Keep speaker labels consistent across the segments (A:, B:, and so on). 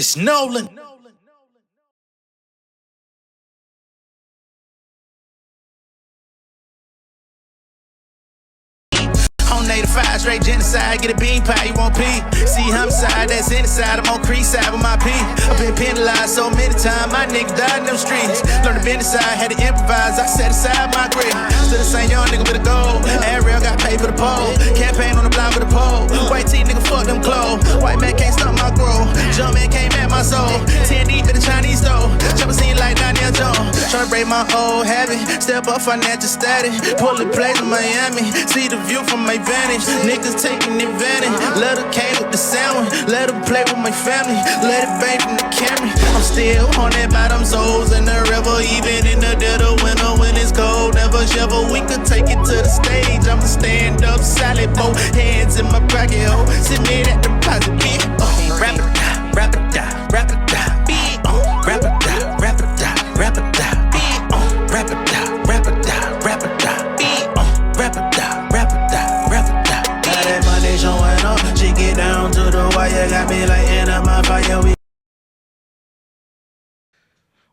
A: It's Nolan. On 85, straight genocide, get a bean pie, you won't pee. See homicide, that's inside, I'm on crease side with my P. I've been penalized so many times, my nigga died in them streets. Learned to bend aside, had to improvise, I set aside my grit. Still the same young nigga with a goal. Ariel got paid for the pole. Campaign on the block with a pole. White tee nigga, fuck them clothes. White man can't stop my growth. Jump man came at my soul. 10 deep at the Chinese store. Jumping scene like Daniel Jones. Tryna break my old habit. Step up financial status. Pull the place in Miami. See the view from my advantage. Niggas taking advantage. Let her came with the sandwich. Let her play with my family. Let it bang from the camera. I'm still haunted by them souls in the river. Even in the dead of winter when it's cold. Never shiver. We could take it to the stage. I'ma stand up solid. Both hands in my pocket. Oh, sit me at the deposit. Rap it die, rap it die, rap it die. Rap it die, rap it die, rap it die. Rap it die, rap it die, rap it die. Rap it die, rap it die, rap it die. Got that money showing up. She get down to the wire. Got me like in my fire.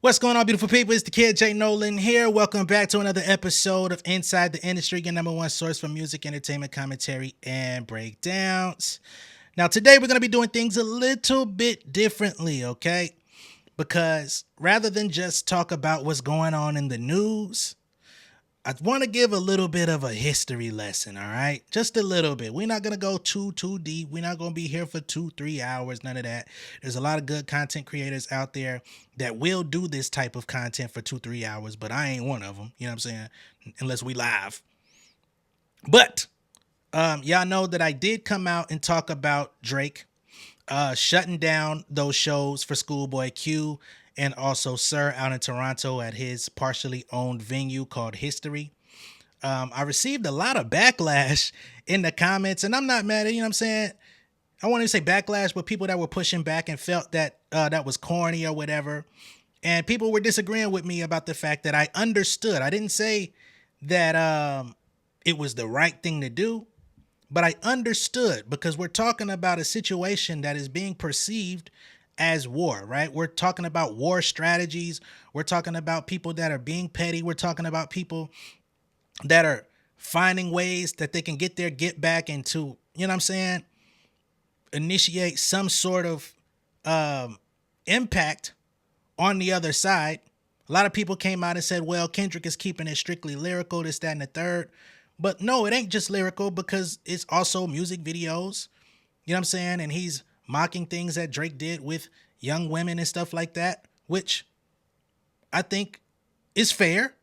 B: What's going on, beautiful people? It's the kid J Nolan here. Welcome back to another episode of Inside the Industry, your number one source for music, entertainment, commentary, and breakdowns. Now, today we're going to be doing things a little bit differently, okay? Because rather than just talk about what's going on in the news, I want to give a little bit of a history lesson, all right? Just a little bit. We're not going to go too deep. We're not going to be here for 2-3 hours, none of that. There's a lot of good content creators out there that will do this type of content for 2-3 hours, but I ain't one of them, you know what I'm saying? Unless we live. But y'all know that I did come out and talk about Drake shutting down those shows for Schoolboy Q and also Sir out in Toronto at his partially owned venue called History. I received a lot of backlash in the comments, and I'm not mad at, you know what I'm saying? I want to say backlash, but people that were pushing back and felt that that was corny or whatever. And people were disagreeing with me about the fact that I understood. I didn't say that it was the right thing to do, but I understood, because we're talking about a situation that is being perceived as war, right? We're talking about war strategies. We're talking about people that are being petty. We're talking about people that are finding ways that they can get back into, you know what I'm saying, initiate some sort of impact on the other side. A lot of people came out and said, well, Kendrick is keeping it strictly lyrical, this, that, and the third. But no, it ain't just lyrical, because it's also music videos, you know what I'm saying? And he's mocking things that Drake did with young women and stuff like that, which I think is fair.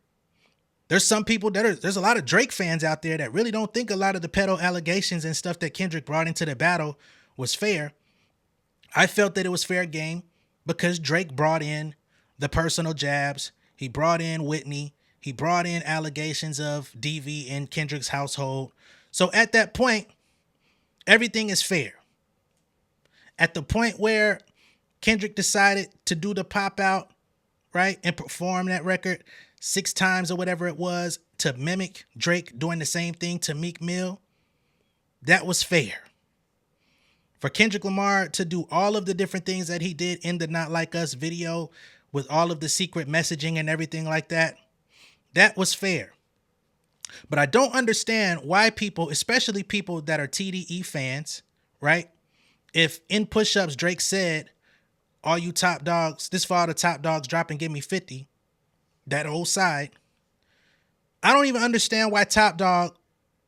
B: There's some people there's a lot of Drake fans out there that really don't think a lot of the pedo allegations and stuff that Kendrick brought into the battle was fair. I felt that it was fair game because Drake brought in the personal jabs. He brought in Whitney. He brought in allegations of DV in Kendrick's household. So at that point, everything is fair. At the point where Kendrick decided to do the pop out, right, and perform that record 6 times or whatever it was to mimic Drake doing the same thing to Meek Mill, that was fair. For Kendrick Lamar to do all of the different things that he did in the Not Like Us video with all of the secret messaging and everything like that, that was fair. But I don't understand why people, especially people that are TDE fans, right? If in push-ups Drake said, all you top dogs, this for all the top dogs, drop and give me 50, that whole side, I don't even understand why Top Dog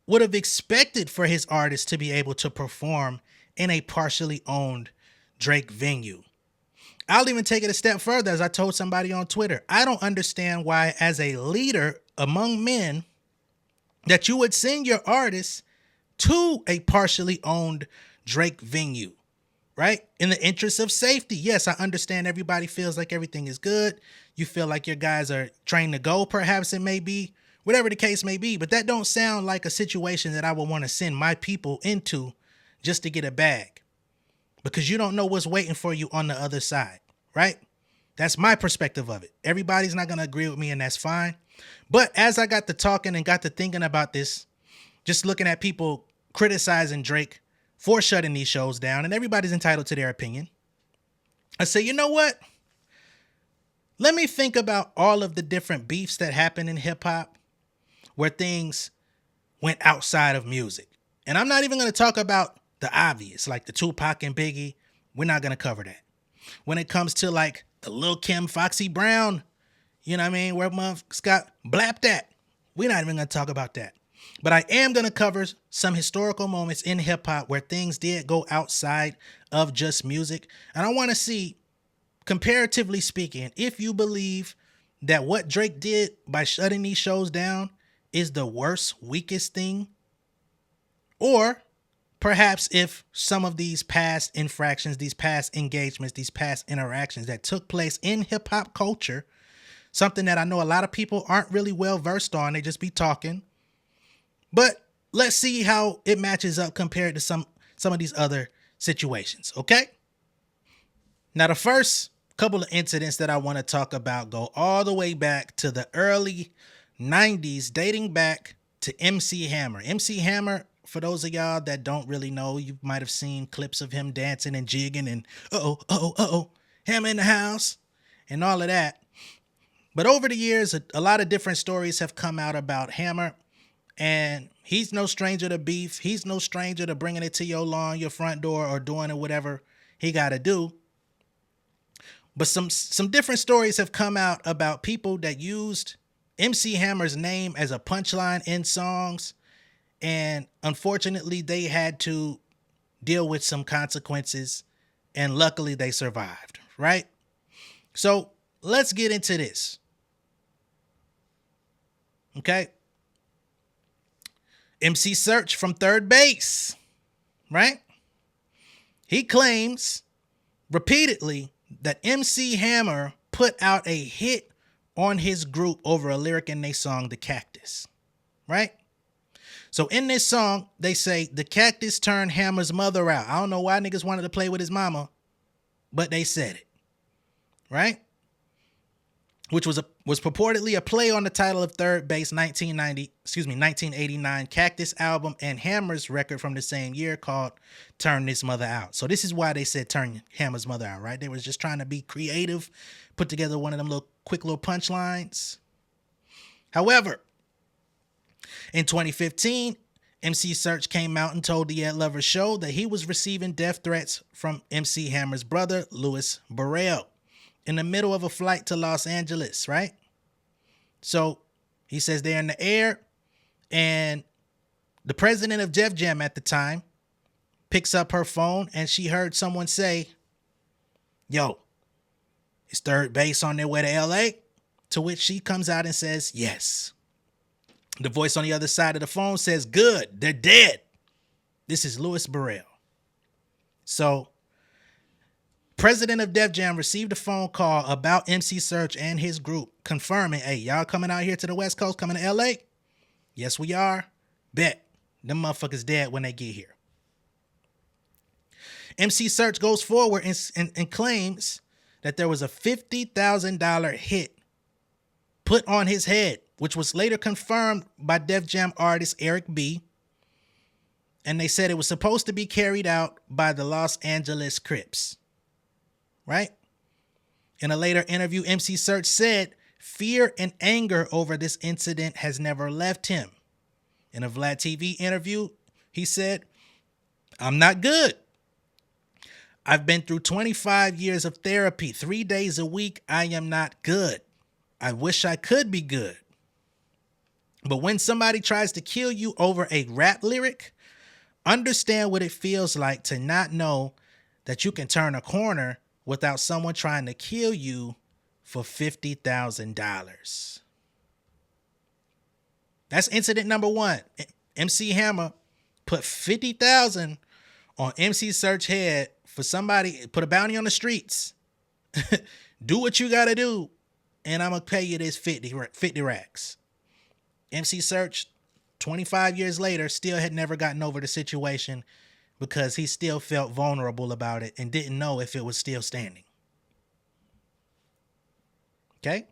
B: would have expected for his artist to be able to perform in a partially owned Drake venue. I'll even take it a step further, as I told somebody on Twitter. I don't understand why, as a leader among men, that you would send your artist to a partially owned Drake venue, right? In the interest of safety. Yes, I understand everybody feels like everything is good. You feel like your guys are trained to go, perhaps it may be, whatever the case may be. But that don't sound like a situation that I would want to send my people into just to get a bag, because you don't know what's waiting for you on the other side, right? That's my perspective of it. Everybody's not going to agree with me, and that's fine. But as I got to talking and got to thinking about this, just looking at people criticizing Drake for shutting these shows down, and everybody's entitled to their opinion, I say, you know what? Let me think about all of the different beefs that happen in hip hop where things went outside of music. And I'm not even going to talk about the obvious, like the Tupac and Biggie. We're not going to cover that. When it comes to like the Lil Kim, Foxy Brown, you know what I mean, where motherfuckers got blapped at, we're not even going to talk about that. But I am going to cover some historical moments in hip hop where things did go outside of just music. And I want to see, comparatively speaking, if you believe that what Drake did by shutting these shows down is the worst, weakest thing, or perhaps if some of these past infractions, these past engagements, these past interactions that took place in hip hop culture, something that I know a lot of people aren't really well versed on, they just be talking. But let's see how it matches up compared to some of these other situations, okay? Now, the first couple of incidents that I want to talk about go all the way back to the early 90s, dating back to MC Hammer. MC Hammer, for those of y'all that don't really know, you might have seen clips of him dancing and jigging and Hammer in the house and all of that. But over the years, a lot of different stories have come out about Hammer, and he's no stranger to beef. He's no stranger to bringing it to your lawn, your front door, or doing it whatever he got to do. But some different stories have come out about people that used MC Hammer's name as a punchline in songs, and unfortunately they had to deal with some consequences, and luckily they survived, right? So let's get into this. Okay. MC Search from Third Base, right? He claims repeatedly that MC Hammer put out a hit on his group over a lyric in their song, The Cactus, right? So in this song, they say the cactus turned Hammer's mother out. I don't know why niggas wanted to play with his mama, but they said it, right? Which was purportedly a play on the title of Third Base 1989 Cactus album and Hammer's record from the same year called Turn This Mother Out. So this is why they said Turn Hammer's Mother Out, right? They was just trying to be creative, put together one of them quick little punchlines. However, in 2015, MC Search came out and told the Ed Lover Show that he was receiving death threats from MC Hammer's brother, Louis Burrell, in the middle of a flight to Los Angeles, right? So he says they're in the air, and the president of Def Jam at the time picks up her phone, and she heard someone say, "Yo, is Third Base on their way to LA?" To which she comes out and says, "Yes." The voice on the other side of the phone says, "Good, they're dead." This is Louis Burrell. So president of Def Jam received a phone call about MC Search and his group confirming, "Hey, y'all coming out here to the West Coast, coming to LA?" "Yes, we are." "Bet. Them motherfuckers dead when they get here." MC Search goes forward and claims that there was a $50,000 hit put on his head, which was later confirmed by Def Jam artist Eric B. And they said it was supposed to be carried out by the Los Angeles Crips. Right? In a later interview, MC Search said fear and anger over this incident has never left him. In a Vlad TV interview, he said, "I'm not good. I've been through 25 years of therapy, 3 days a week. I am not good. I wish I could be good. But when somebody tries to kill you over a rap lyric, understand what it feels like to not know that you can turn a corner without someone trying to kill you for $50,000. That's incident number one. MC Hammer put $50,000 on MC Search head for somebody, put a bounty on the streets. Do what you gotta do, and I'm gonna pay you this 50 racks. MC Search, 25 years later, still had never gotten over the situation because he still felt vulnerable about it and didn't know if it was still standing. Okay?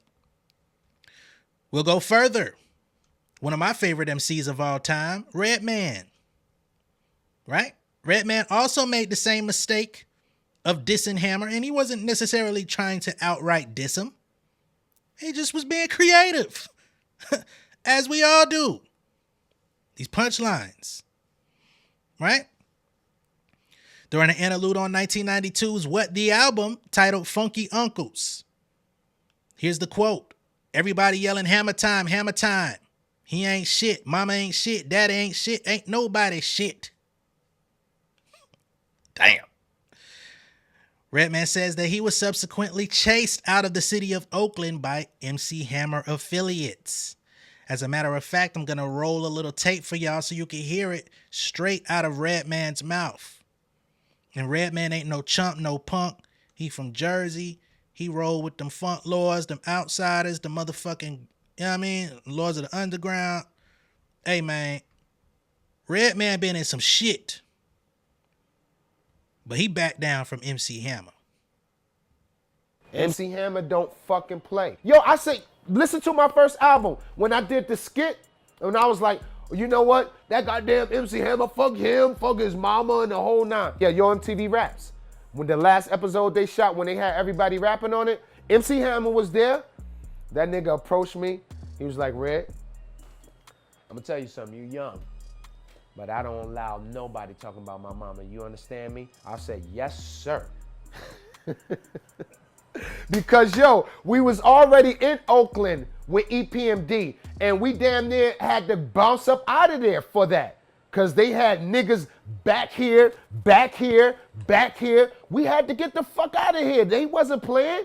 B: We'll go further. One of my favorite MCs of all time, Redman. Right? Redman also made the same mistake of dissing Hammer, and he wasn't necessarily trying to outright diss him. He just was being creative, as we all do. These punchlines, right? During an interlude on 1992's What the Album, titled Funky Uncles. Here's the quote. Everybody yelling hammer time, hammer time. He ain't shit, mama ain't shit, daddy ain't shit, ain't nobody shit. Damn. Redman says that he was subsequently chased out of the city of Oakland by MC Hammer affiliates. As a matter of fact, I'm going to roll a little tape for y'all so you can hear it straight out of Redman's mouth. And Redman ain't no chump, no punk. He from Jersey. He rolled with them funk lords, them outsiders, the motherfucking, you know what I mean, lords of the underground. Hey, man, Redman been in some shit. But he backed down from MC Hammer.
C: MC Hammer don't fucking play. Yo, I say, listen to my first album. When I did the skit, and I was like, you know what? That goddamn MC Hammer, fuck him, fuck his mama, and the whole nine. Yeah, Yo MTV Raps. When the last episode they shot, when they had everybody rapping on it, MC Hammer was there. That nigga approached me. He was like, Red, I'm gonna tell you something, you young. But I don't allow nobody talking about my mama. You understand me? I said, yes, sir. Because, yo, we was already in Oakland with EPMD, and we damn near had to bounce up out of there for that. Because they had niggas back here, back here, back here. We had to get the fuck out of here. They wasn't playing.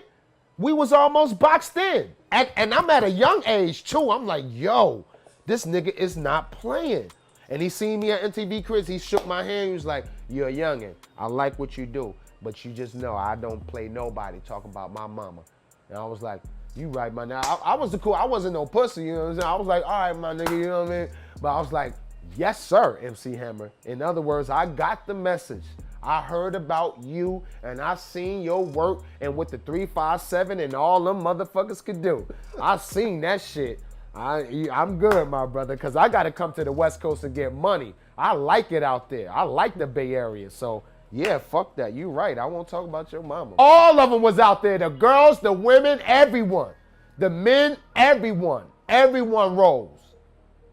C: We was almost boxed in. And I'm at a young age, too. I'm like, yo, this nigga is not playing. And he seen me at MTV Cribs. He shook my hand. He was like, you're a youngin'. I like what you do. But you just know I don't play nobody talking about my mama. And I was like, you right, man. Now, I was the cool. I wasn't no pussy, you know what I'm saying? I was like, all right, my nigga, you know what I mean? But I was like, yes, sir, MC Hammer. In other words, I got the message. I heard about you, and I seen your work and what the 357 and all them motherfuckers could do. I seen that shit. I'm good, my brother, because I got to come to the West Coast and get money. I like it out there. I like the Bay Area. So, yeah, fuck that. You right. I won't talk about your mama. All of them was out there. The girls, the women, everyone. The men, everyone. Everyone rolls.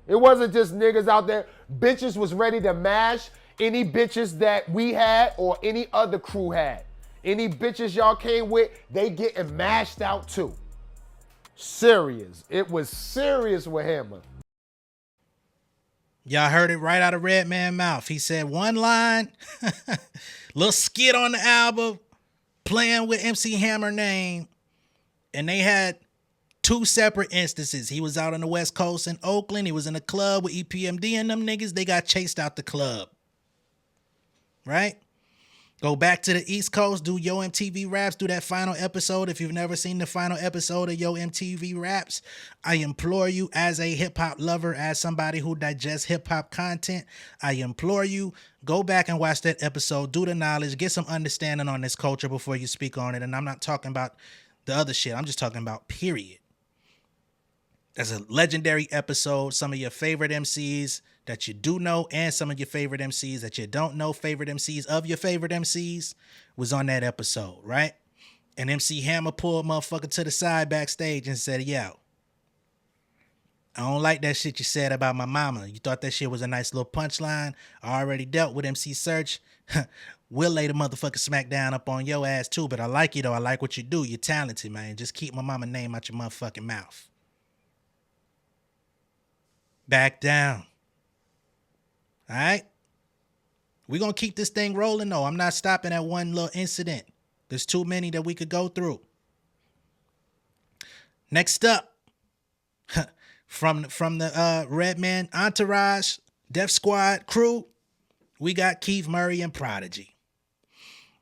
C: It wasn't just niggas out there. Bitches was ready to mash any bitches that we had or any other crew had. Any bitches y'all came with, they getting mashed out too. Serious. It was serious with Hammer.
B: Y'all heard it right out of Redman's mouth. He said one line, little skit on the album, playing with MC Hammer name, and they had two separate instances. He was out on the West Coast in Oakland. He was in a club with EPMD and them niggas. They got chased out the club. Right? Go back to the East Coast, do Yo MTV Raps, do that final episode. If you've never seen the final episode of Yo MTV Raps, I implore you, as a hip-hop lover, as somebody who digests hip-hop content, I implore you, go back and watch that episode, do the knowledge, get some understanding on this culture before you speak on it. And I'm not talking about the other shit. I'm just talking about period. That's a legendary episode. Some of your favorite MCs that you do know and some of your favorite MCs that you don't know, favorite MCs of your favorite MCs, was on that episode, right? And MC Hammer pulled motherfucker to the side backstage and said, yo, I don't like that shit you said about my mama. You thought that shit was a nice little punchline. I already dealt with MC Search. We'll lay the motherfucker smack down up on your ass too, but I like you though. I like what you do. You're talented, man. Just keep my mama name out your motherfucking mouth. Back down. All right? We're going to keep this thing rolling, though. I'm not stopping at one little incident. There's too many that we could go through. Next up, from the Redman Entourage, Def Squad crew, we got Keith Murray and Prodigy.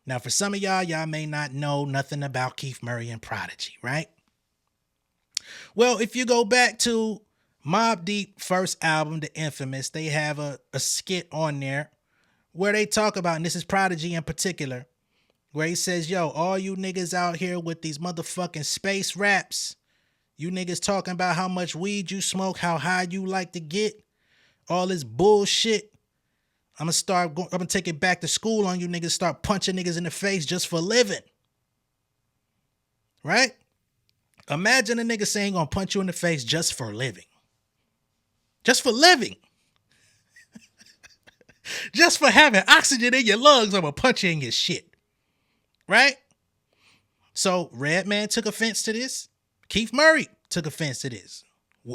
B: Now, for some of y'all may not know nothing about Keith Murray and Prodigy, right? Well, if you go back to Mobb Deep first album, The Infamous, they have a skit on there where they talk about, and this is Prodigy in particular, where he says, yo, all you niggas out here with these motherfucking space raps, you niggas talking about how much weed you smoke, how high you like to get, all this bullshit. I'm gonna take it back to school on you niggas, start punching niggas in the face just for living. Right? Imagine a nigga saying gonna punch you in the face just for living. Just for living. Just for having oxygen in your lungs, I'm gonna punch you in your shit. Right? So Redman took offense to this. Keith Murray took offense to this.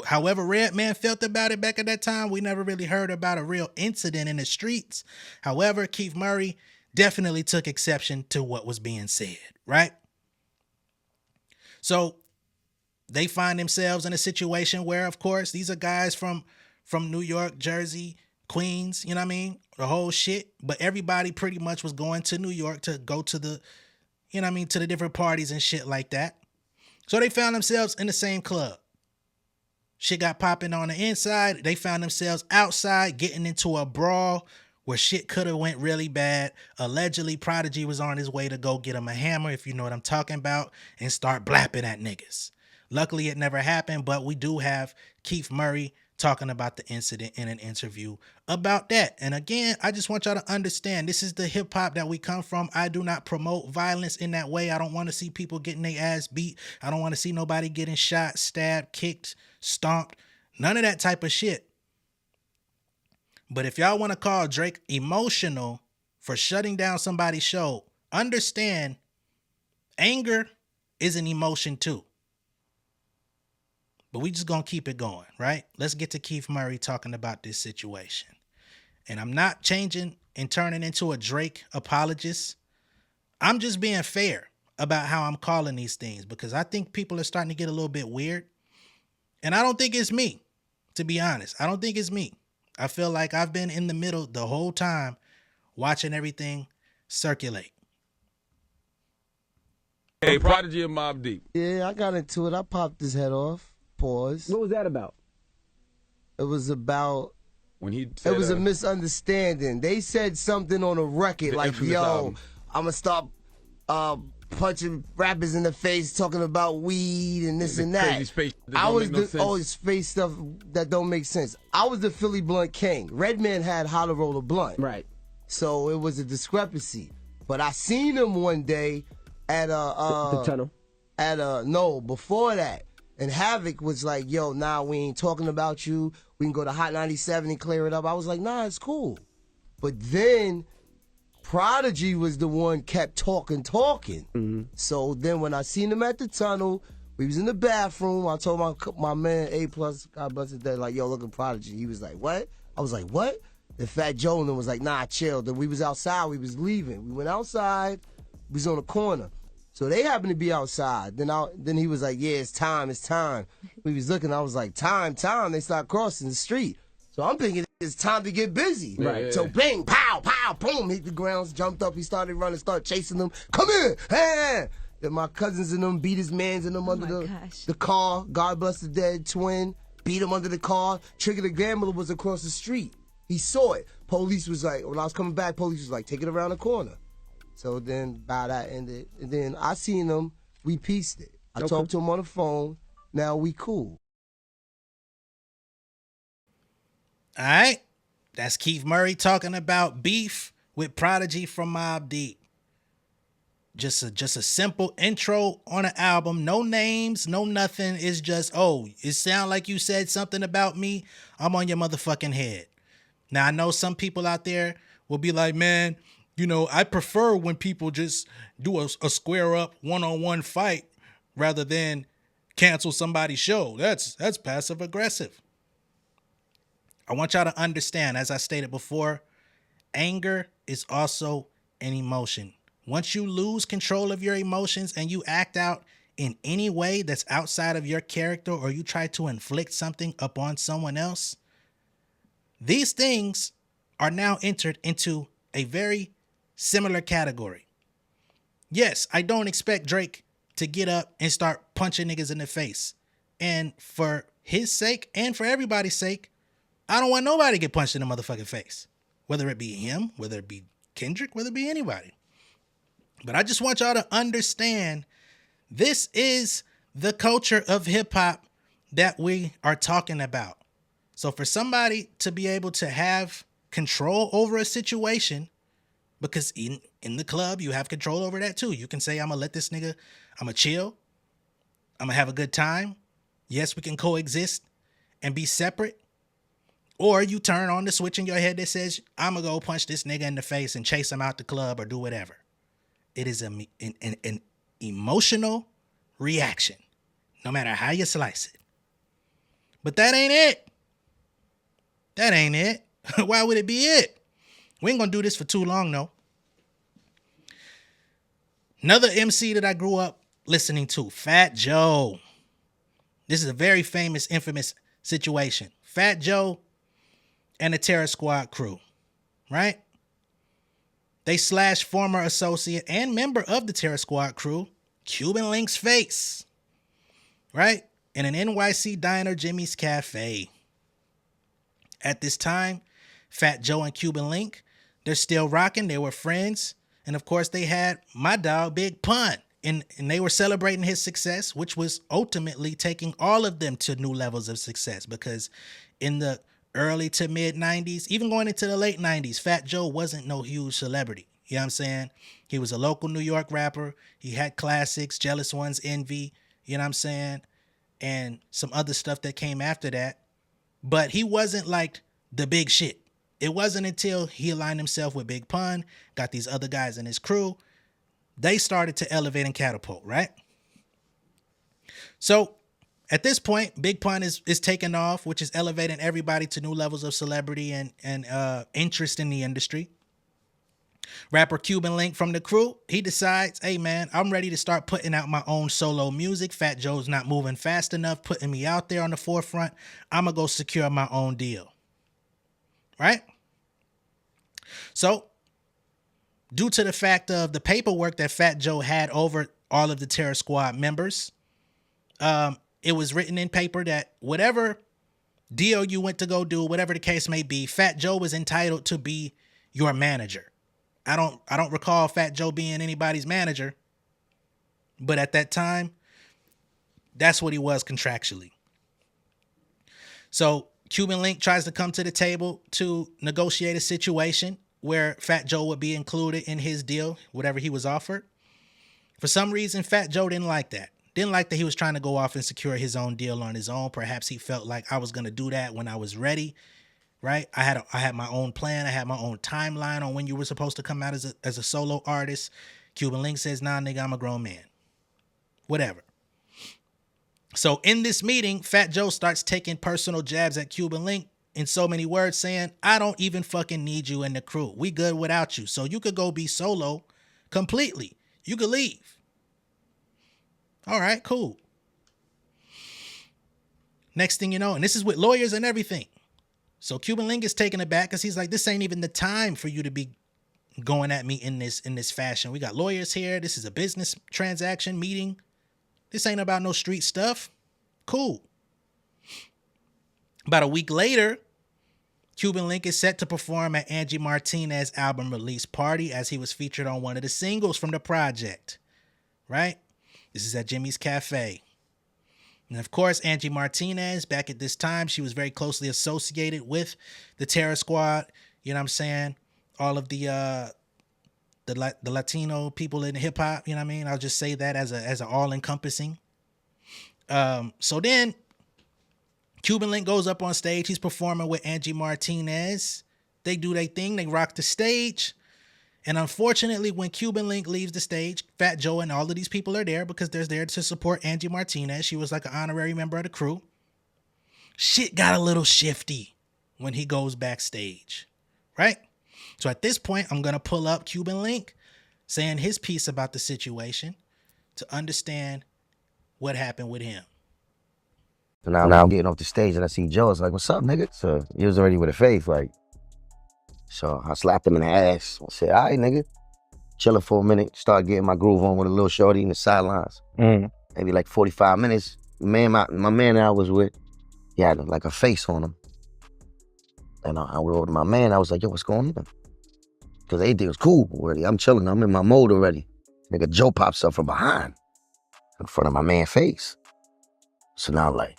B: However Redman felt about it back at that time, we never really heard about a real incident in the streets. However, Keith Murray definitely took exception to what was being said, right? So they find themselves in a situation where, of course, these are guys from New York, Jersey, Queens, you know what I mean? The whole shit. But everybody pretty much was going to New York to go to the, you know what I mean, to the different parties and shit like that. So they found themselves in the same club. Shit got popping on the inside. They found themselves outside getting into a brawl where shit could have went really bad. Allegedly, Prodigy was on his way to go get him a hammer, if you know what I'm talking about, and start blapping at niggas. Luckily, it never happened, but we do have Keith Murray talking about the incident in an interview about that. And again, I just want y'all to understand, this is the hip hop that we come from. I do not promote violence in that way. I don't want to see people getting their ass beat. I don't want to see nobody getting shot, stabbed, kicked, stomped, none of that type of shit. But if y'all want to call Drake emotional for shutting down somebody's show, understand anger is an emotion too. But we just gonna keep it going, right? Let's get to Keith Murray talking about this situation. And I'm not changing and turning into a Drake apologist. I'm just being fair about how I'm calling these things, because I think people are starting to get a little bit weird. And I don't think it's me, to be honest. I don't think it's me. I feel like I've been in the middle the whole time watching everything circulate.
D: Hey, Prodigy and Mobb Deep.
E: Yeah, I got into it. I popped his head off. Pause.
F: What was that about?
E: It was about...
D: When he said,
E: it was a misunderstanding. They said something on a record like, yo, I'm going to start punching rappers in the face talking about weed and this and that.
D: Space
E: I was always space stuff that don't make sense. I was the Philly Blunt King. Redman had how to roll a blunt.
F: Right.
E: So it was a discrepancy. But I seen him one day at
F: the tunnel.
E: No, before that. And Havoc was like, yo, nah, we ain't talking about you. We can go to Hot 97 and clear it up. I was like, nah, it's cool. But then Prodigy was the one kept talking. Mm-hmm. So then when I seen him at the tunnel, we was in the bathroom. I told my man A+, God bless his dead, like, yo, look at Prodigy. He was like, what? I was like, what? And Fat Joe was like, nah, chill. Then we was outside. We was leaving. We went outside. We was on the corner. So they happened to be outside. Then he was like, yeah, it's time. We was looking. I was like, time. They start crossing the street. So I'm thinking it's time to get busy.
F: Right.
E: So bang, pow, pow, boom, hit the ground, jumped up. He started running, started chasing them. Come here, hey! Then my cousins and them beat his mans and them under the car. God bless the dead twin. Beat him under the car. Trigger the grandmother was across the street. He saw it. Police was like, when I was coming back, police was like, take it around the corner. So then by that ended. And then I seen him, we pieced it. I talked to him on the phone. Now we cool.
B: All right. That's Keith Murray talking about beef with Prodigy from Mobb Deep. Just a simple intro on an album. No names, no nothing. It's just, oh, it sound like you said something about me. I'm on your motherfucking head. Now, I know some people out there will be like, man, you know, I prefer when people just do a square up one-on-one fight rather than cancel somebody's show. That's passive aggressive. I want y'all to understand, as I stated before, anger is also an emotion. Once you lose control of your emotions and you act out in any way that's outside of your character, or you try to inflict something upon someone else, these things are now entered into a very similar category. Yes, I don't expect Drake to get up and start punching niggas in the face. And for his sake and for everybody's sake, I don't want nobody to get punched in the motherfucking face. Whether it be him, whether it be Kendrick, whether it be anybody. But I just want y'all to understand, this is the culture of hip hop that we are talking about. So for somebody to be able to have control over a situation, because in the club, you have control over that too. You can say, I'm going to let this nigga, I'm going to chill. I'm going to have a good time. Yes, we can coexist and be separate. Or you turn on the switch in your head that says, I'm going to go punch this nigga in the face and chase him out the club or do whatever. It is an emotional reaction, no matter how you slice it. But that ain't it. That ain't it. Why would it be it? We ain't going to do this for too long, though. Another MC that I grew up listening to, Fat Joe. This is a very famous, infamous situation. Fat Joe and the Terror Squad crew, right? They slashed former associate and member of the Terror Squad crew, Cuban Link's face, right? In an NYC diner, Jimmy's Cafe. At this time, Fat Joe and Cuban Link, they're still rocking. They were friends. And of course, they had my dog, Big Pun. And they were celebrating his success, which was ultimately taking all of them to new levels of success. Because in the early to mid 90s, even going into the late 90s, Fat Joe wasn't no huge celebrity. You know what I'm saying? He was a local New York rapper. He had classics, Jealous Ones, Envy, you know what I'm saying? And some other stuff that came after that. But he wasn't like the big shit. It wasn't until he aligned himself with Big Pun, got these other guys in his crew, they started to elevate and catapult, right? So at this point, Big Pun is taking off, which is elevating everybody to new levels of celebrity and interest in the industry. Rapper Cuban Link from the crew, he decides, hey man, I'm ready to start putting out my own solo music. Fat Joe's not moving fast enough, putting me out there on the forefront. I'm going to go secure my own deal. Right? So, due to the fact of the paperwork that Fat Joe had over all of the Terror Squad members, it was written in paper that whatever deal you went to go do, whatever the case may be, Fat Joe was entitled to be your manager. I don't recall Fat Joe being anybody's manager, but at that time, that's what he was contractually. So Cuban Link tries to come to the table to negotiate a situation where Fat Joe would be included in his deal, whatever he was offered. For some reason, Fat Joe didn't like that. Didn't like that he was trying to go off and secure his own deal on his own. Perhaps he felt like I was going to do that when I was ready, right? I had my own plan. I had my own timeline on when you were supposed to come out as a solo artist. Cuban Link says, nah, nigga, I'm a grown man. Whatever. So in this meeting, Fat Joe starts taking personal jabs at Cuban Link in so many words, saying, I don't even fucking need you in the crew. We good without you. So you could go be solo completely. You could leave. All right, cool. Next thing you know, and this is with lawyers and everything. So Cuban Link is taken aback because he's like, this ain't even the time for you to be going at me in this fashion. We got lawyers here. This is a business transaction meeting. This ain't about no street stuff. Cool. About a week later, Cuban Link is set to perform at Angie Martinez's album release party as he was featured on one of the singles from the project, right? This is at Jimmy's Cafe. And of course, Angie Martinez, back at this time, she was very closely associated with the Terror Squad. You know what I'm saying? All of the Latino people in hip hop, you know what I mean? I'll just say that as an all-encompassing. So then Cuban Link goes up on stage. He's performing with Angie Martinez. They do their thing. They rock the stage. And unfortunately, when Cuban Link leaves the stage, Fat Joe and all of these people are there because they're there to support Angie Martinez. She was like an honorary member of the crew. Shit got a little shifty when he goes backstage, right? So at this point, I'm going to pull up Cuban Link saying his piece about the situation to understand what happened with him.
F: So now I'm getting off the stage and I see Joe. It's like, what's up, nigga? So he was already with a face, like. So I slapped him in the ass. I said, all right, nigga. Chilling for a minute. Start getting my groove on with a little shorty in the sidelines. Maybe like 45 minutes. My man I was with, he had like a face on him. And I went over to my man. I was like, yo, what's going on? Because everything was cool already. I'm chilling. I'm in my mode already. Nigga, Joe pops up from behind in front of my man's face. So now I'm like,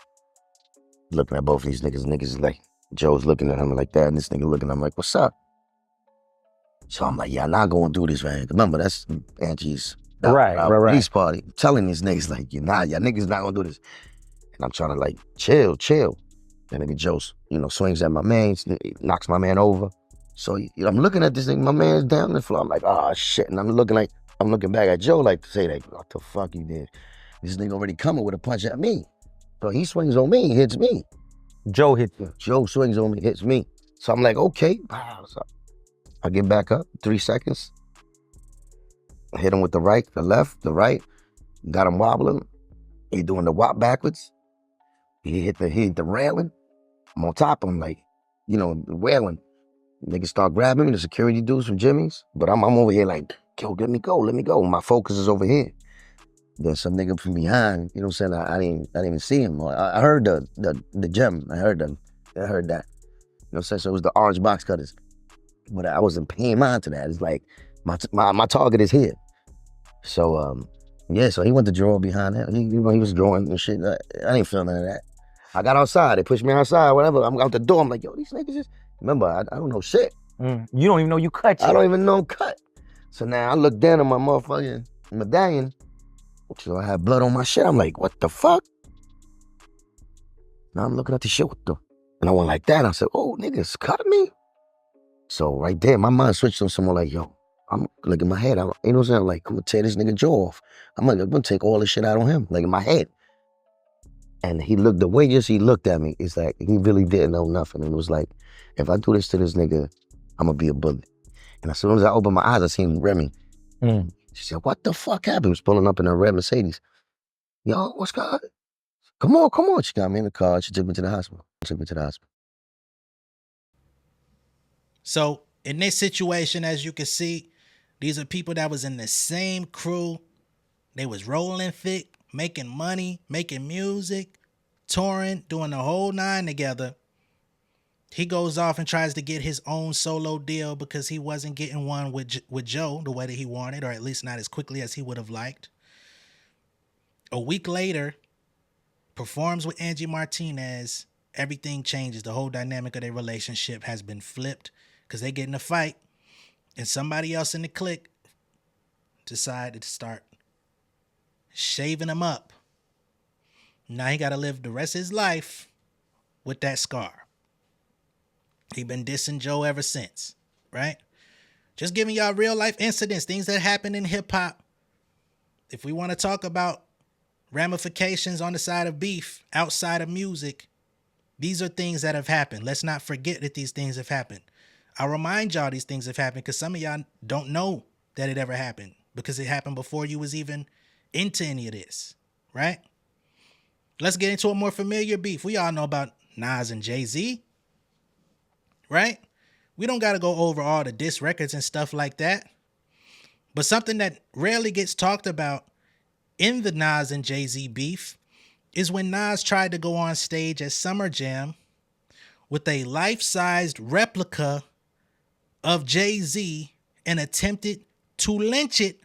F: looking at both of these niggas. Niggas is like, Joe's looking at him like that, and this nigga looking at him like, what's up? So I'm like, yeah, I'm not going to do this, man. Remember, that's Angie's release party. I'm telling these niggas, like, y'all niggas not going to do this. And I'm trying to, like, chill. That nigga Joe, swings at my man, knocks my man over. So I'm looking at this nigga, my man's down on the floor. I'm like, oh, shit. And I'm looking back at Joe like to say, like, what the fuck you did? This nigga already coming with a punch at me. So he swings on me, hits me.
G: Joe hit you.
F: Joe swings on me, hits me. So I'm like, okay. So I get back up, 3 seconds. I hit him with the right, the left, the right. Got him wobbling. He doing the wop backwards. He hit the railing. I'm on top of him, like, the railing. Niggas start grabbing me, the security dudes from Jimmy's. But I'm over here like, yo, let me go. My focus is over here. Then some nigga from behind, you know what I'm saying? I didn't even see him. I heard the gem. I heard that. You know what I'm saying? So it was the orange box cutters. But I wasn't paying mind to that. It's like, my target is here. So, so he went to draw behind that. He was drawing and shit. I ain't feeling none of that. I got outside. They pushed me outside, whatever. I'm out the door. I'm like, yo, these niggas just... Remember, I don't know shit.
G: You don't even know you cut yet.
F: I don't even know I'm cut. So now I look down at my motherfucking medallion. So I had blood on my shit. I'm like, what the fuck? Now I'm looking at the shit and I went like that. I said, oh, niggas cutting me? So right there, my mind switched on someone like, yo, I'm like in my head. You know what I'm saying? Like, I'm gonna tear this nigga jaw off. I'm gonna take all this shit out on him, like in my head. And the way he looked at me, it's like, he really didn't know nothing. And it was like, if I do this to this nigga, I'm gonna be a bullet. And as soon as I opened my eyes, I seen Remy. She said, what the fuck happened? He was pulling up in a red Mercedes. Yo, what's going on? Come on. She got me in the car. She took me to the hospital.
B: So in this situation, as you can see, these are people that was in the same crew. They was rolling thick, making money, making music, touring, doing the whole nine together. He goes off and tries to get his own solo deal because he wasn't getting one with Joe the way that he wanted, or at least not as quickly as he would have liked. A week later, performs with Angie Martinez. Everything changes. The whole dynamic of their relationship has been flipped because they get in a fight and somebody else in the clique decided to start shaving him up. Now he got to live the rest of his life with that scar. He been dissing Joe ever since, right? Just giving y'all real life incidents, things that happen in hip hop. If we want to talk about ramifications on the side of beef, outside of music, these are things that have happened. Let's not forget that these things have happened. I'll remind y'all these things have happened because some of y'all don't know that it ever happened because it happened before you was even into any of this, right? Let's get into a more familiar beef. We all know about Nas and Jay-Z, right? We don't got to go over all the diss records and stuff like that. But something that rarely gets talked about in the Nas and Jay-Z beef is when Nas tried to go on stage at Summer Jam with a life-sized replica of Jay-Z and attempted to lynch it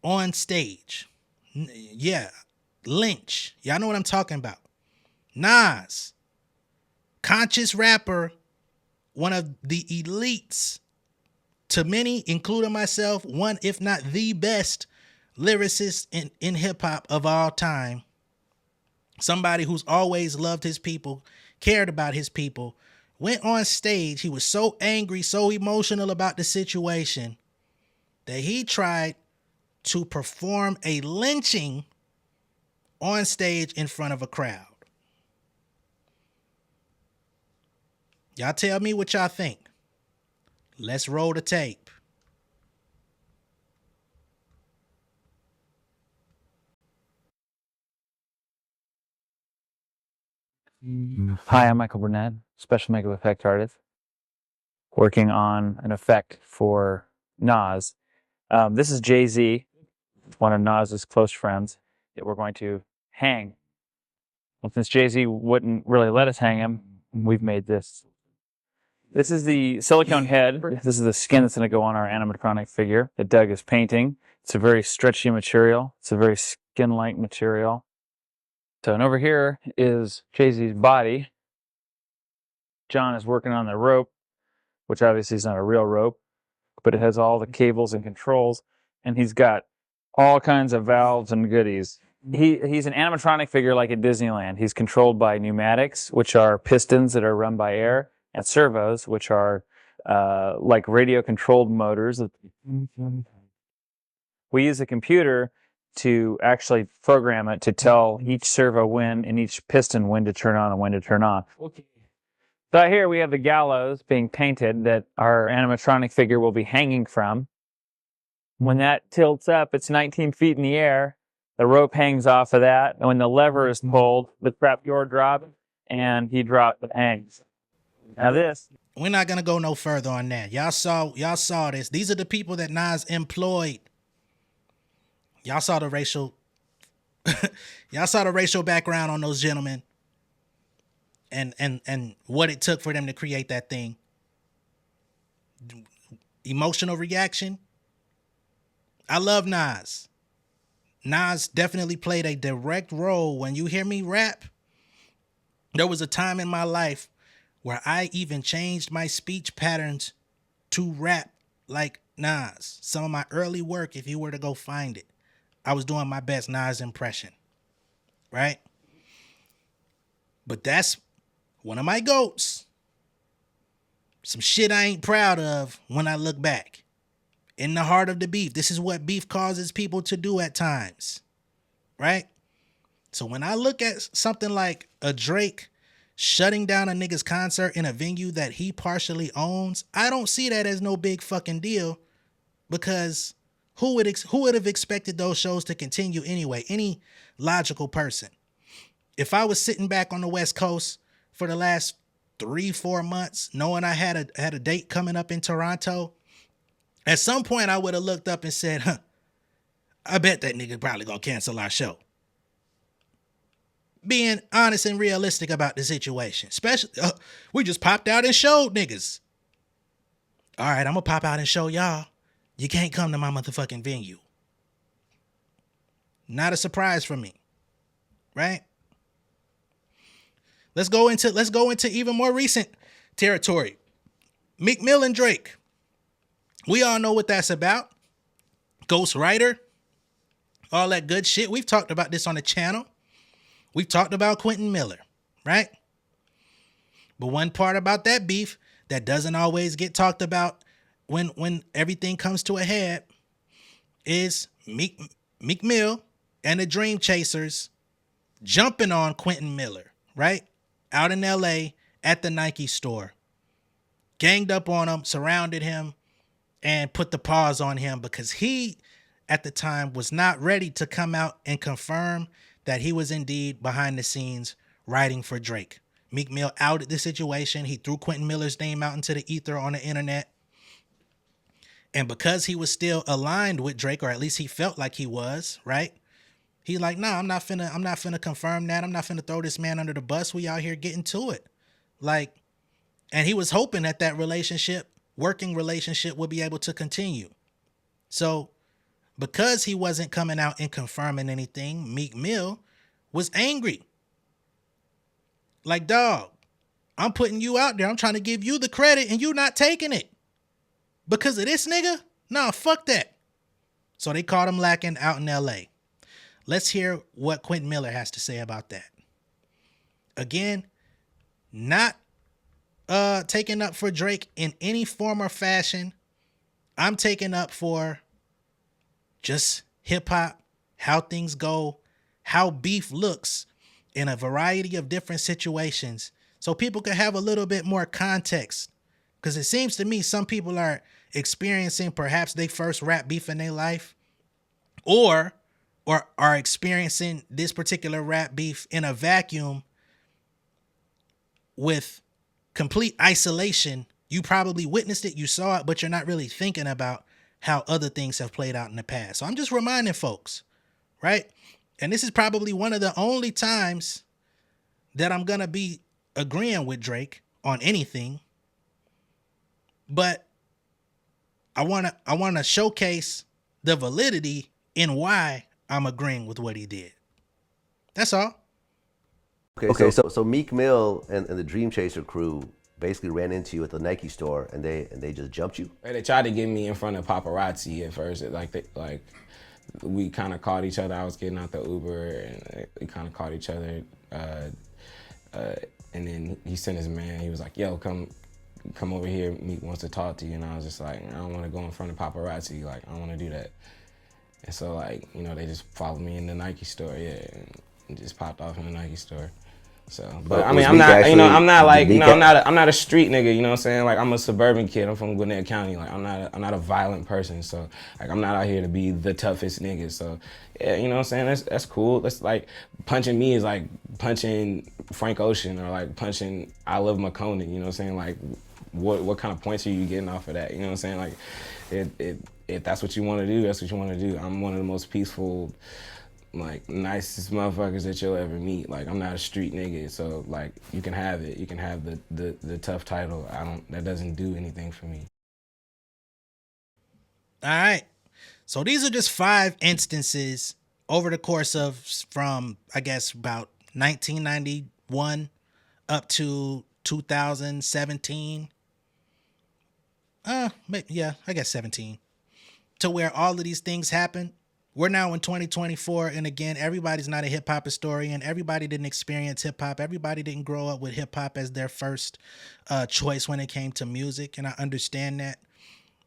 B: on stage. Yeah, lynch. Y'all know what I'm talking about. Nas, conscious rapper, one of the elites, to many, including myself, one, if not the best lyricist in hip-hop of all time. Somebody who's always loved his people, cared about his people, went on stage. He was so angry, so emotional about the situation that he tried to perform a lynching on stage in front of a crowd. Y'all tell me what y'all think. Let's roll the tape.
H: Hi, I'm Michael Burnett, special makeup effect artist, working on an effect for Nas. This is Jay-Z, one of Nas's close friends, that we're going to hang. Well, since Jay-Z wouldn't really let us hang him, we've made this. This is the silicone head. This is the skin that's going to go on our animatronic figure that Doug is painting. It's a very stretchy material. It's a very skin-like material. So, and over here is Jay-Z's body. John is working on the rope, which obviously is not a real rope, but it has all the cables and controls, and he's got all kinds of valves and goodies. He's an animatronic figure like at Disneyland. He's controlled by pneumatics, which are pistons that are run by air, and servos, which are like radio-controlled motors. We use a computer to actually program it to tell each servo when and each piston when to turn on and when to turn off. Okay. So here we have the gallows being painted that our animatronic figure will be hanging from. When that tilts up, it's 19 feet in the air. The rope hangs off of that. And when the lever is pulled, the trapdoor drops, and he drops the hangs. Now this.
B: We're not gonna go no further on that. Y'all saw this. These are the people that Nas employed. Y'all saw the racial background on those gentlemen and what it took for them to create that thing. Emotional reaction. I love Nas. Nas definitely played a direct role. When you hear me rap, there was a time in my life where I even changed my speech patterns to rap like Nas. Some of my early work, if you were to go find it, I was doing my best Nas impression, right? But that's one of my goats. Some shit I ain't proud of when I look back. In the heart of the beef, this is what beef causes people to do at times, right? So when I look at something like a Drake shutting down a nigga's concert in a venue that he partially owns, I don't see that as no big fucking deal, because who would have expected those shows to continue anyway? Any logical person. If I was sitting back on the West Coast for the last 3-4 months, knowing I had a date coming up in Toronto, at some point I would have looked up and said, I bet that nigga probably gonna cancel our show. Being honest and realistic about the situation. Especially, we just popped out and showed niggas. All right, I'm gonna pop out and show y'all. You can't come to my motherfucking venue. Not a surprise for me, right? Let's go into even more recent territory. Meek Mill and Drake. We all know what that's about. Ghostwriter, all that good shit. We've talked about this on the channel. We've talked about Quentin Miller, right? But one part about that beef that doesn't always get talked about when everything comes to a head is Meek Mill and the Dream Chasers jumping on Quentin Miller, right? Out in LA at the Nike store. Ganged up on him, surrounded him, and put the pause on him because he, at the time, was not ready to come out and confirm that he was indeed behind the scenes writing for Drake. Meek Mill outed the situation. He threw Quentin Miller's name out into the ether on the internet. And because he was still aligned with Drake, or at least he felt like he was, right? He like, nah, I'm not finna confirm that. I'm not finna throw this man under the bus. We out here getting to it. Like, and he was hoping that relationship, working relationship, would be able to continue. So because he wasn't coming out and confirming anything, Meek Mill was angry. Like, dog, I'm putting you out there. I'm trying to give you the credit and you not taking it. Because of this nigga? Nah, fuck that. So they caught him lacking out in LA. Let's hear what Quentin Miller has to say about that. Again, not taking up for Drake in any form or fashion. I'm taking up for just hip hop, how things go, how beef looks in a variety of different situations, so people can have a little bit more context. Because it seems to me some people are experiencing perhaps their first rap beef in their life, or are experiencing this particular rap beef in a vacuum with complete isolation. You probably witnessed it, you saw it, but you're not really thinking about how other things have played out in the past. So I'm just reminding folks, right? And this is probably one of the only times that I'm going to be agreeing with Drake on anything. But I want to showcase the validity in why I'm agreeing with what he did. That's all.
I: Okay, so Meek Mill and the Dream Chaser crew, basically ran into you at the Nike store and they just jumped you?
J: They tried to get me in front of paparazzi at first. We kind of caught each other. I was getting out the Uber and we kind of caught each other. And then he sent his man. He was like, "Yo, come over here. Meek wants to talk to you." And I was just like, "I don't want to go in front of paparazzi. Like, I don't want to do that." And so, like, you know, they just followed me in the Nike store, yeah, and just popped off in the Nike store. So, but I mean, I'm not a street nigga, you know what I'm saying? Like, I'm a suburban kid. I'm from Gwinnett County. Like, I'm not a violent person. So, like, I'm not out here to be the toughest nigga. So, yeah, you know what I'm saying? That's cool. That's like punching me is like punching Frank Ocean or like punching I Love McConan. You know what I'm saying? Like, what kind of points are you getting off of that? You know what I'm saying? Like, if that's what you want to do, that's what you want to do. I'm one of the most peaceful, like, nicest motherfuckers that you'll ever meet. Like, I'm not a street nigga, so like, you can have it. You can have the tough title. That doesn't do anything for me.
B: All right. So these are just 5 instances over the course of from, I guess, about 1991 up to 2017. Yeah, I guess 17. To where all of these things happen. We're now in 2024, and again, everybody's not a hip-hop historian. Everybody didn't experience hip-hop. Everybody didn't grow up with hip-hop as their first choice when it came to music, and I understand that.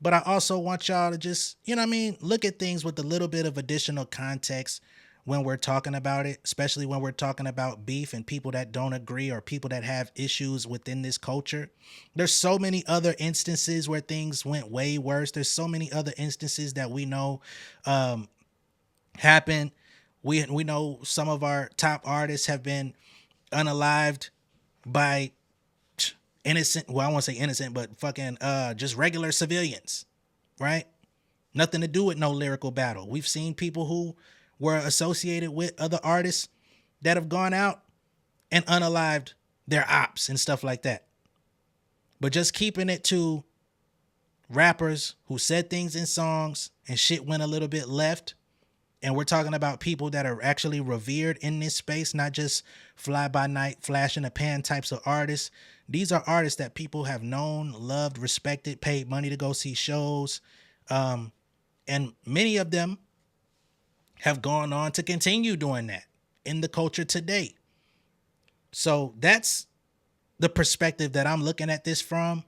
B: But I also want y'all to just, you know what I mean, look at things with a little bit of additional context when we're talking about it, especially when we're talking about beef and people that don't agree or people that have issues within this culture. There's so many other instances where things went way worse. There's so many other instances that we know happen. We know some of our top artists have been unalived by innocent, well, I won't say innocent, but fucking just regular civilians, right? Nothing to do with no lyrical battle. We've seen people who were associated with other artists that have gone out and unalived their ops and stuff like that. But just keeping it to rappers who said things in songs and shit went a little bit left. And we're talking about people that are actually revered in this space, not just fly-by-night, flash-in-the-pan types of artists. These are artists that people have known, loved, respected, paid money to go see shows. And many of them have gone on to continue doing that in the culture today. So that's the perspective that I'm looking at this from.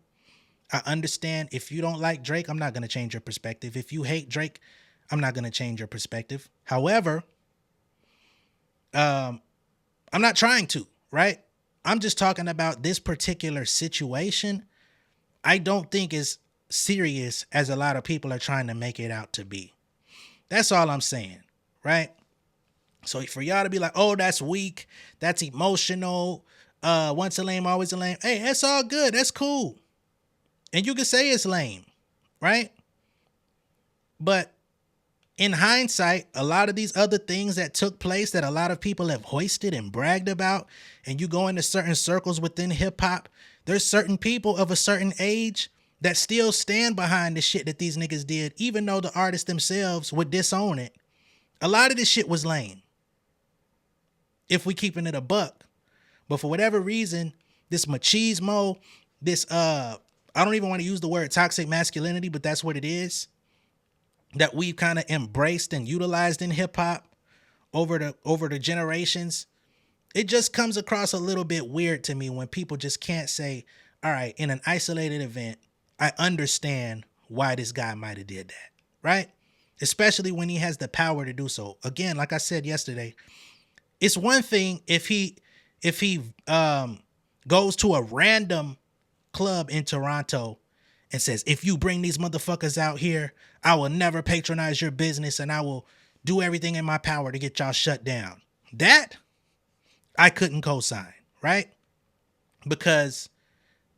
B: I understand if you don't like Drake, I'm not going to change your perspective. If you hate Drake, I'm not going to change your perspective. However, I'm not trying to, right? I'm just talking about this particular situation. I don't think it's serious as a lot of people are trying to make it out to be. That's all I'm saying, right? So for y'all to be like, oh, that's weak, that's emotional, once a lame, always a lame. Hey, that's all good. That's cool. And you can say it's lame, right? But in hindsight, a lot of these other things that took place that a lot of people have hoisted and bragged about, and you go into certain circles within hip hop, there's certain people of a certain age that still stand behind the shit that these niggas did, even though the artists themselves would disown it. A lot of this shit was lame, if we keeping it a buck. But for whatever reason, this machismo, this I don't even want to use the word toxic masculinity, but that's what it is, that we've kind of embraced and utilized in hip hop over the generations. It just comes across a little bit weird to me when people just can't say, all right, in an isolated event, I understand why this guy might have did that, right? Especially when he has the power to do so. Again, like I said yesterday, it's one thing if he goes to a random club in Toronto and says, if you bring these motherfuckers out here, I will never patronize your business and I will do everything in my power to get y'all shut down. That I couldn't co-sign, right? Because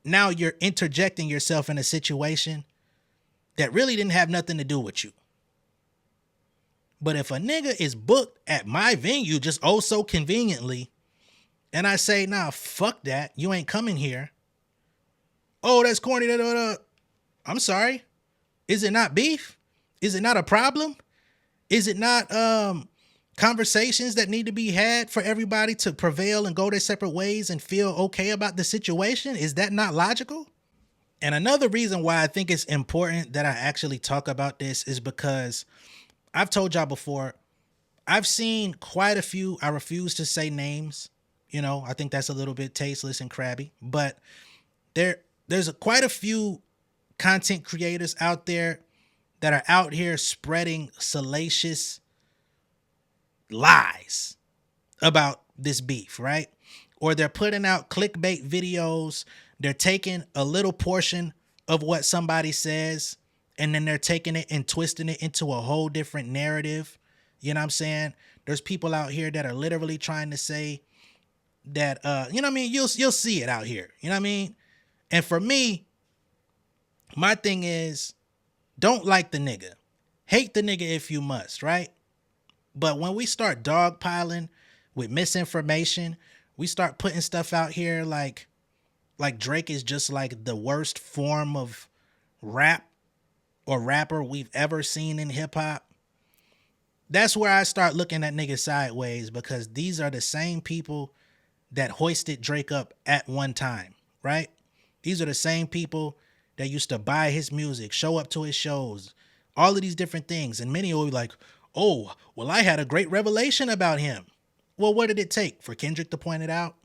B: now you're interjecting yourself in a situation that really didn't have nothing to do with you. But if a nigga is booked at my venue just oh so conveniently, and I say, nah, fuck that, you ain't coming here. Oh, that's corny. I'm sorry. Is it not beef? Is it not a problem? Is it not conversations that need to be had for everybody to prevail and go their separate ways and feel okay about the situation? Is that not logical? And another reason why I think it's important that I actually talk about this is because I've told y'all before, I've seen quite a few, I refuse to say names, you know, I think that's a little bit tasteless and crabby, but there's quite a few content creators out there that are out here spreading salacious lies about this beef, right? Or they're putting out clickbait videos. They're taking a little portion of what somebody says, and then they're taking it and twisting it into a whole different narrative. You know what I'm saying? There's people out here that are literally trying to say that, you know what I mean? You'll see it out here. You know what I mean? And for me, my thing is, don't like the nigga. Hate the nigga if you must, right? But when we start dogpiling with misinformation, we start putting stuff out here like Drake is just like the worst form of rap or rapper we've ever seen in hip hop. That's where I start looking at niggas sideways, because these are the same people that hoisted Drake up at one time, right? These are the same people that used to buy his music, show up to his shows, all of these different things. And many will be like, oh, well, I had a great revelation about him. Well, what did it take for Kendrick to point it out?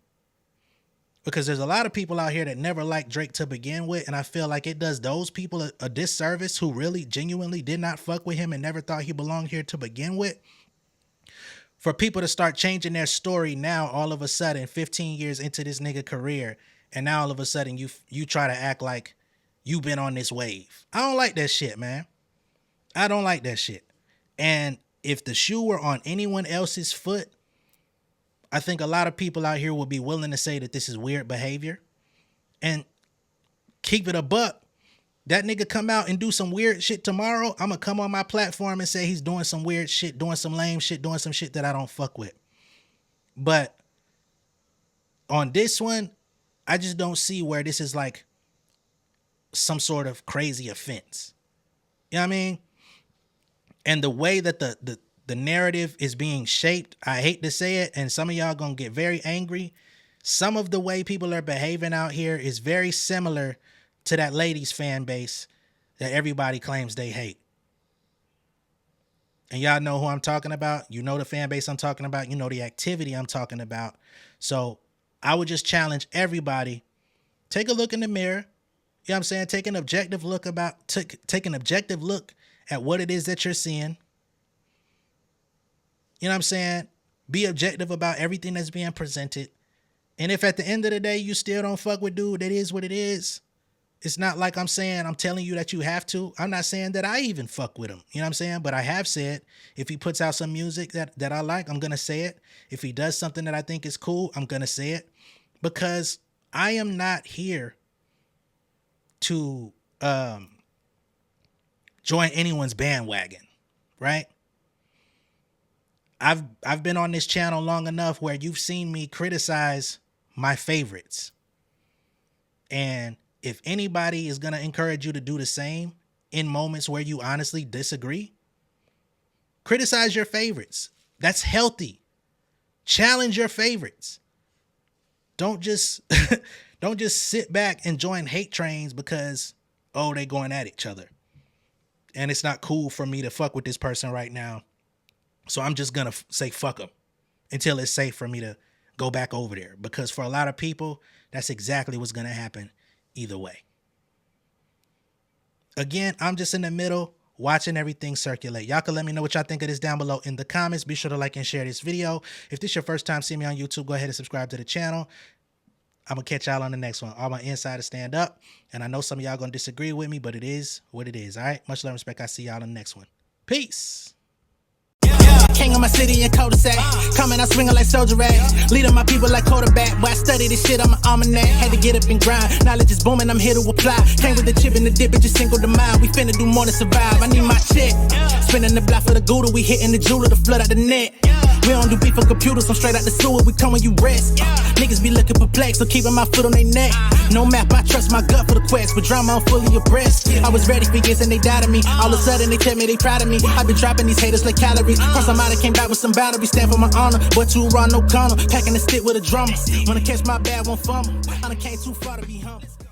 B: Because there's a lot of people out here that never liked Drake to begin with, and I feel like it does those people a disservice who really genuinely did not fuck with him and never thought he belonged here to begin with. For people to start changing their story now, all of a sudden, 15 years into this nigga career, and now all of a sudden you try to act like you've been on this wave. I don't like that shit, man. I don't like that shit. And if the shoe were on anyone else's foot, I think a lot of people out here would be willing to say that this is weird behavior. And keep it a buck. That nigga come out and do some weird shit tomorrow, I'm going to come on my platform and say he's doing some weird shit, doing some lame shit, doing some shit that I don't fuck with. But on this one, I just don't see where this is like some sort of crazy offense. You know what I mean? And the way that the narrative is being shaped, I hate to say it, and some of y'all gonna get very angry. Some of the way people are behaving out here is very similar to that ladies fan base that everybody claims they hate. And y'all know who I'm talking about. You know the fan base I'm talking about. You know the activity I'm talking about. So I would just challenge everybody, take a look in the mirror. You know what I'm saying? Take an objective look at what it is that you're seeing. You know what I'm saying? Be objective about everything that's being presented. And if at the end of the day you still don't fuck with dude, that is what it is. It's not like I'm saying I'm telling you that you have to. I'm not saying that I even fuck with him. You know what I'm saying? But I have said if he puts out some music that I like, I'm going to say it. If he does something that I think is cool, I'm going to say it. Because I am not here to join anyone's bandwagon, right? I've been on this channel long enough where you've seen me criticize my favorites. And if anybody is going to encourage you to do the same in moments where you honestly disagree, criticize your favorites. That's healthy. Challenge your favorites. Don't just sit back and join hate trains because, oh, they going at each other. And it's not cool for me to fuck with this person right now. So I'm just going to say fuck them until it's safe for me to go back over there. Because for a lot of people, that's exactly what's going to happen either way. Again, I'm just in the middle watching everything circulate. Y'all can let me know what y'all think of this down below in the comments. Be sure to like and share this video. If this is your first time seeing me on YouTube, go ahead and subscribe to the channel. I'm going to catch y'all on the next one. All my insiders stand up. And I know some of y'all going to disagree with me, but it is what it is. All right. Much love and respect. I'll see y'all on the next one. Peace.
A: King of my city and cul-de-sac. Coming out swinging like soldier rag. Leading my people like quarterback. Boy, I study this shit on my almanac. Had to get up and grind. Knowledge is booming, I'm here to apply. Came with the chip and the dip, it just single the mind. We finna do more than survive. I need my check. Spinning the block for the Gouda. We hitting the jeweler to flood out the net. We don't do beef for computers, I'm straight out the sewer, we come when you rest. Niggas be looking perplexed, so keeping my foot on their neck. No map, I trust my gut for the quest, but drama, I'm fully abreast. I was ready for years and they doubted me. All of a sudden they tell me they proud of me. I been dropping these haters like calories. Cross I'm out, I came back with some boundaries, stand for my honor. But too raw, no corner, packing the stick with a drummer. Wanna catch my bad, won't fumble. I done came too far to be humble.